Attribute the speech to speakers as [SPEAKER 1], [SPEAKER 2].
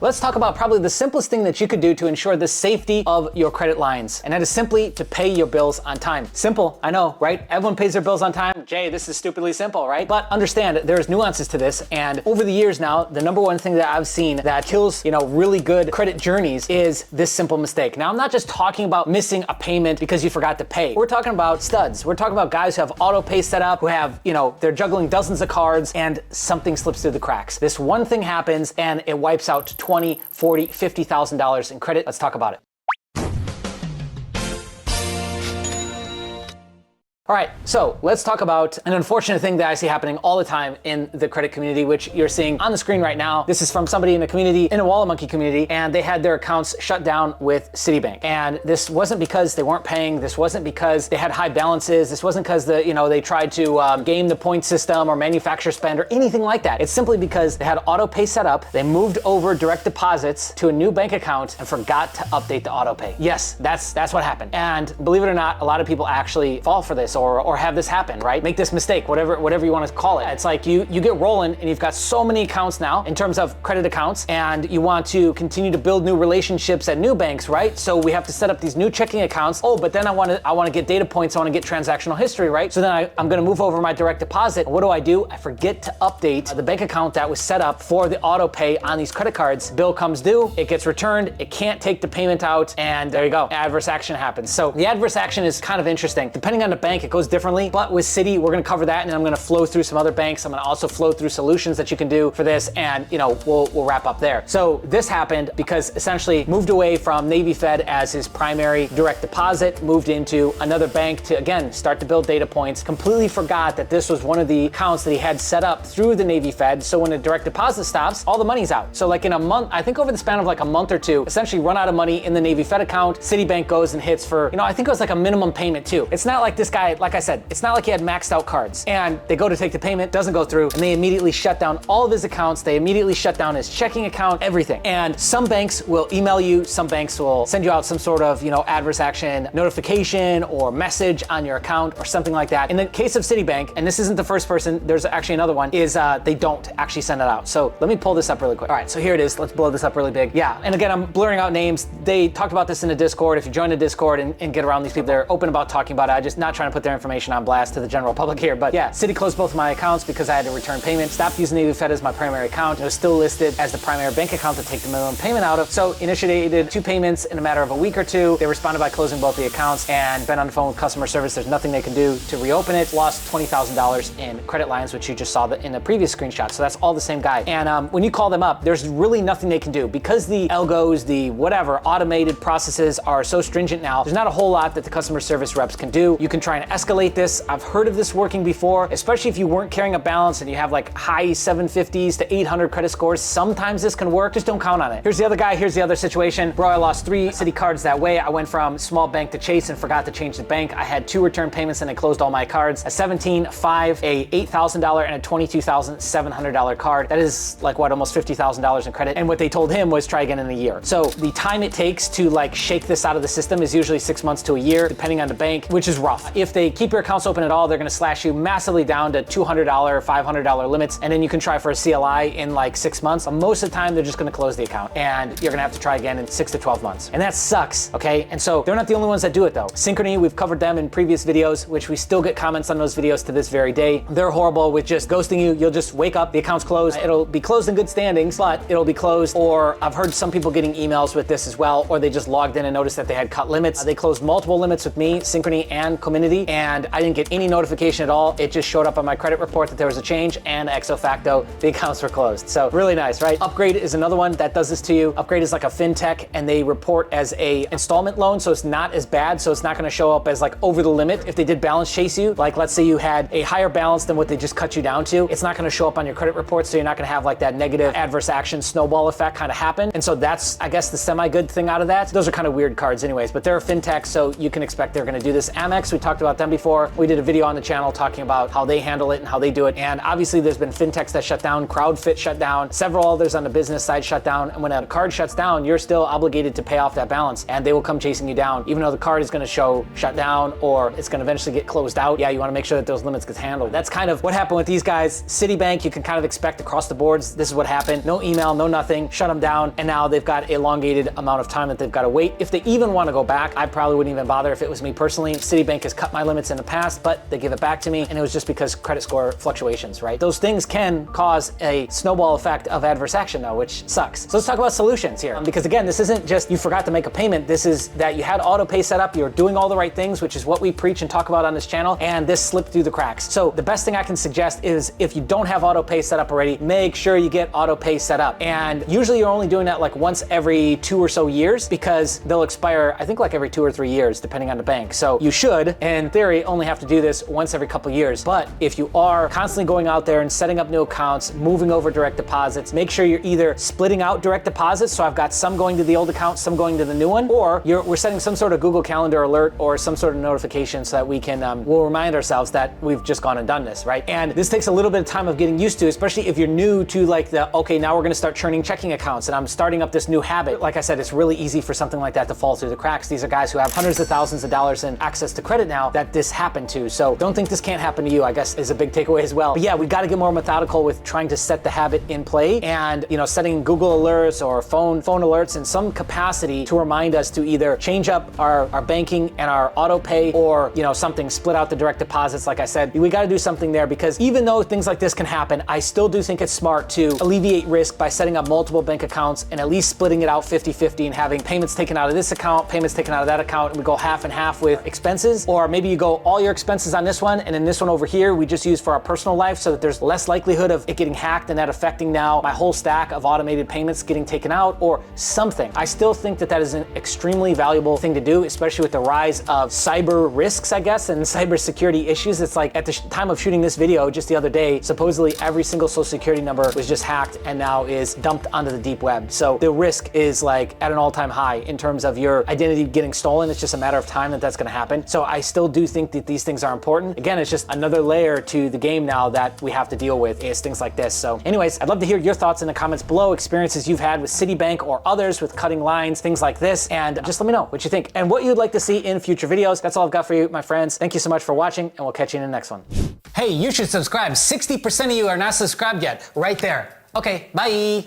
[SPEAKER 1] Let's talk about probably the simplest thing that you could do to ensure the safety of your credit lines, and that is simply to pay your bills on time. Simple, I know, right? Everyone pays their bills on time. Jay, this is stupidly simple, right? But understand, there's nuances to this, and over the years now, the number one thing that I've seen that kills, really good credit journeys is this simple mistake. Now, I'm not just talking about missing a payment because you forgot to pay. We're talking about studs. We're talking about guys who have auto pay set up, who have, they're juggling dozens of cards, and something slips through the cracks. This one thing happens, and it wipes out $20, $40, $50,000 in credit. Let's talk about it. All right, so let's talk about an unfortunate thing that I see happening all the time in the credit community, which you're seeing on the screen right now. This is from somebody in the community, in a Wallet Monkey community, and they had their accounts shut down with Citibank. And this wasn't because they weren't paying. This wasn't because they had high balances. This wasn't because they tried to game the point system or manufacture spend or anything like that. It's simply because they had auto pay set up. They moved over direct deposits to a new bank account and forgot to update the auto pay. Yes, that's what happened. And believe it or not, a lot of people actually fall for this or have this happen, right? Make this mistake, whatever you want to call it. It's like you get rolling and you've got so many accounts now in terms of credit accounts, and you want to continue to build new relationships at new banks, right? So we have to set up these new checking accounts. Oh, but then I want to get data points. I want to get transactional history, right? So then I'm going to move over my direct deposit. What do? I forget to update the bank account that was set up for the auto pay on these credit cards. Bill comes due, it gets returned, it can't take the payment out, and there you go. Adverse action happens. So the adverse action is kind of interesting. Depending on the bank, it goes differently, but with Citi, we're going to cover that, and I'm going to flow through some other banks. I'm going to also flow through solutions that you can do for this, and we'll wrap up there. So this happened because essentially moved away from Navy Fed as his primary direct deposit, moved into another bank to, again, start to build data points, completely forgot that this was one of the accounts that he had set up through the Navy Fed. So when a direct deposit stops, all the money's out. So like in a month, I think over the span of like a month or two, essentially run out of money in the Navy Fed account. Citibank goes and hits for, I think it was like a minimum payment too. It's not like this guy, like I said, it's not like he had maxed out cards, and they go to take the payment, doesn't go through, and they immediately shut down all of his accounts. They immediately shut down his checking account, everything. And some banks will email you, some banks will send you out some sort of, adverse action notification or message on your account or something like that. In the case of Citibank, and this isn't the first person, there's actually another one, is they don't actually send it out. So let me pull this up really quick. All right, so here it is. Let's blow this up really big. Yeah, and again, I'm blurring out names. They talked about this in the Discord. If you join the Discord and get around these people, they're open about talking about it. I'm just not trying to put their information on blast to the general public here. But yeah, Citi closed both of my accounts because I had to return payment. Stopped using Navy Fed as my primary account. It was still listed as the primary bank account to take the minimum payment out of. So initiated 2 payments in a matter of a week or two. They responded by closing both the accounts, and been on the phone with customer service. There's nothing they can do to reopen it. Lost $20,000 in credit lines, which you just saw in the previous screenshot. So that's all the same guy. And when you call them up, there's really nothing they can do because the algos, the whatever automated processes are so stringent now. There's not a whole lot that the customer service reps can do. You can try and escalate this. I've heard of this working before, especially if you weren't carrying a balance and you have like high 750s to 800 credit scores. Sometimes this can work. Just don't count on it. Here's the other guy. Here's the other situation. Bro, I lost 3 Citi cards that way. I went from small bank to Chase and forgot to change the bank. I had 2 return payments and they closed all my cards. A $17,500, a $8,000, and a $22,700 card. That is like what, almost $50,000 in credit. And what they told him was try again in a year. So the time it takes to like shake this out of the system is usually 6 months to a year, depending on the bank, which is rough. If they keep your accounts open at all, they're going to slash you massively down to $200, $500 limits, and then you can try for a CLI in like 6 months. But most of the time, they're just going to close the account, and you're going to have to try again in 6 to 12 months. And that sucks, okay? And so they're not the only ones that do it though. Synchrony, we've covered them in previous videos, which we still get comments on those videos to this very day. They're horrible with just ghosting you. You'll just wake up, the account's closed. It'll be closed in good standings, but it'll be closed. Or I've heard some people getting emails with this as well, or they just logged in and noticed that they had cut limits. They closed multiple limits with me, Synchrony and Comenity, and I didn't get any notification at all. It just showed up on my credit report that there was a change, and ex facto, the accounts were closed. So really nice, right? Upgrade is another one that does this to you. Upgrade is like a fintech, and they report as a installment loan, so it's not as bad. So it's not going to show up as like over the limit. If they did balance chase you, like let's say you had a higher balance than what they just cut you down to, it's not going to show up on your credit report. So you're not going to have like that negative adverse action snowball effect kind of happen. And so that's, I guess, the semi-good thing out of that. Those are kind of weird cards anyways, but they're a fintech, so you can expect they're going to do this. Amex, we talked about about them before. We did a video on the channel talking about how they handle it and how they do it. And obviously there's been fintechs that shut down, CrowdFit shut down, several others on the business side shut down. And when a card shuts down, you're still obligated to pay off that balance and they will come chasing you down, even though the card is going to show shut down or it's going to eventually get closed out. Yeah, you want to make sure that those limits get handled. That's kind of what happened with these guys. Citibank, you can kind of expect across the boards, this is what happened. No email, no nothing, shut them down. And now they've got elongated amount of time that they've got to wait. If they even want to go back, I probably wouldn't even bother if it was me personally. Citibank has cut my limits in the past, but they give it back to me. And it was just because credit score fluctuations, right? Those things can cause a snowball effect of adverse action though, which sucks. So let's talk about solutions here. Because again, this isn't just you forgot to make a payment. This is that you had auto pay set up, you're doing all the right things, which is what we preach and talk about on this channel, and this slipped through the cracks. So the best thing I can suggest is if you don't have auto pay set up already, make sure you get auto pay set up. And usually you're only doing that like once every 2 or so years because they'll expire, I think like every 2 or 3 years, depending on the bank. So you should, in theory, only have to do this once every couple years. But if you are constantly going out there and setting up new accounts, moving over direct deposits, make sure you're either splitting out direct deposits. So I've got some going to the old account, some going to the new one, or we're setting some sort of Google Calendar alert or some sort of notification so that we can, we'll remind ourselves that we've just gone and done this, right? And this takes a little bit of time of getting used to, especially if you're new to like okay, now we're gonna start churning checking accounts and I'm starting up this new habit. Like I said, it's really easy for something like that to fall through the cracks. These are guys who have hundreds of thousands of dollars in access to credit now that this happened to. So don't think this can't happen to you, I guess is a big takeaway as well. But yeah, we gotta get more methodical with trying to set the habit in play and, setting Google alerts or phone alerts in some capacity to remind us to either change up our banking and our auto pay or, something, split out the direct deposits. Like I said, we got to do something there because even though things like this can happen, I still do think it's smart to alleviate risk by setting up multiple bank accounts and at least splitting it out 50-50 and having payments taken out of this account, payments taken out of that account, and we go half and half with expenses. Or maybe you go all your expenses on this one and then this one over here we just use for our personal life so that there's less likelihood of it getting hacked and that affecting now my whole stack of automated payments getting taken out or something. I still think that is an extremely valuable thing to do, especially with the rise of cyber risks, I guess, and cybersecurity issues. It's like at the time of shooting this video just the other day, supposedly every single social security number was just hacked and now is dumped onto the deep web. So the risk is like at an all-time high in terms of your identity getting stolen. It's just a matter of time that that's going to happen. So I still do think that these things are important. Again, it's just another layer to the game now that we have to deal with is things like this. So anyways, I'd love to hear your thoughts in the comments below, experiences you've had with Citibank or others with cutting lines, things like this, and just let me know what you think and what you'd like to see in future videos. That's all I've got for you, my friends. Thank you so much for watching, and we'll catch you in the next one. Hey, you should subscribe. 60% of you are not subscribed yet. Right there. Okay, bye.